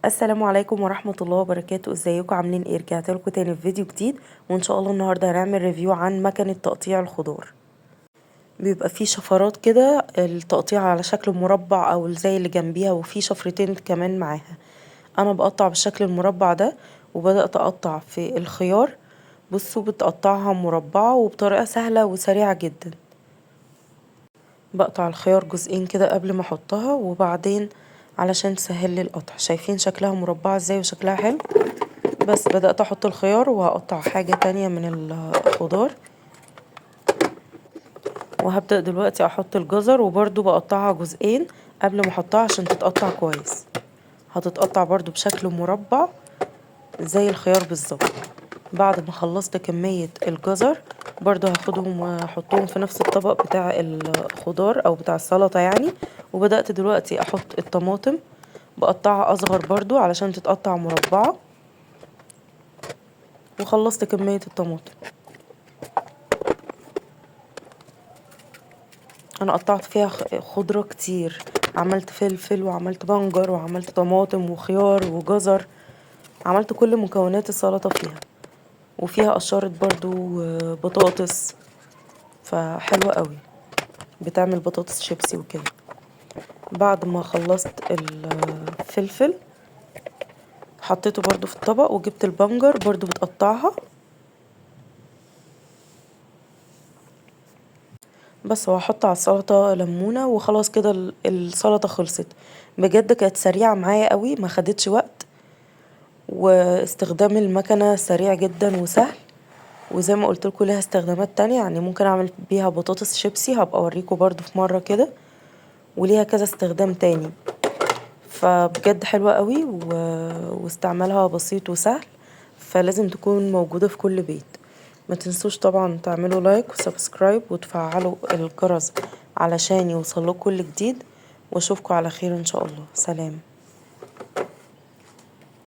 السلام عليكم ورحمة الله وبركاته. ازيكم عاملين ايه؟ رجعت لكم تاني في فيديو جديد، وان شاء الله النهارده هنعمل ريفيو عن مكنة تقطيع الخضار. بيبقى فيه شفرات كده، التقطيع على شكل مربع او زي اللي جنبيها، وفيه شفرتين كمان معاها. انا بقطع بالشكل المربع ده، وبدأت اقطع في الخيار. بصوا، بتقطعها مربعة وبطريقة سهلة وسريعة جدا. بقطع الخيار جزئين كده قبل ما احطها، وبعدين علشان تسهل لي القطع. شايفين شكلها مربعة ازاي وشكلها حلو؟ بس بدأت احط الخيار، وهقطع حاجة تانية من الخضار. وهبدأ دلوقتي احط الجزر، وبرضو بقطعها جزئين قبل ما احطها عشان تتقطع كويس. هتتقطع برضو بشكل مربع زي الخيار بالظبط. بعد ما خلصت كمية الجزر، برضو هاخدهم واحطهم في نفس الطبق بتاع الخضار او بتاع السلطة يعني. وبدأت دلوقتي احط الطماطم، بقطعها اصغر برضو علشان تتقطع مربعة. وخلصت كمية الطماطم. انا قطعت فيها خضرة كتير، عملت فلفل وعملت بنجر وعملت طماطم وخيار وجزر. عملت كل مكونات السلطة فيها، وفيها قشرت برضو بطاطس، فحلوة قوي، بتعمل بطاطس شيبسي وكده. بعد ما خلصت الفلفل، حطيته برضو في الطبق، وجبت البنجر برضو بتقطعها. بس وهحط على السلطة ليمونة وخلاص كده. السلطة خلصت. بجد كانت سريعة معايا قوي، ما خدتش وقت، واستخدام المكنة سريع جدا وسهل. وزي ما قلت لكم ليها استخدامات تانية، يعني ممكن اعمل بيها بطاطس شيبسي، هبقى اوريكم برضو في مرة كده. وليها كذا استخدام تاني. فبجد حلوة قوي واستعمالها بسيط وسهل. فلازم تكون موجودة في كل بيت. ما تنسوش طبعا تعملوا لايك وسبسكرايب وتفعلوا الجرس علشان يوصلكوا كل جديد. واشوفكم على خير ان شاء الله. سلام.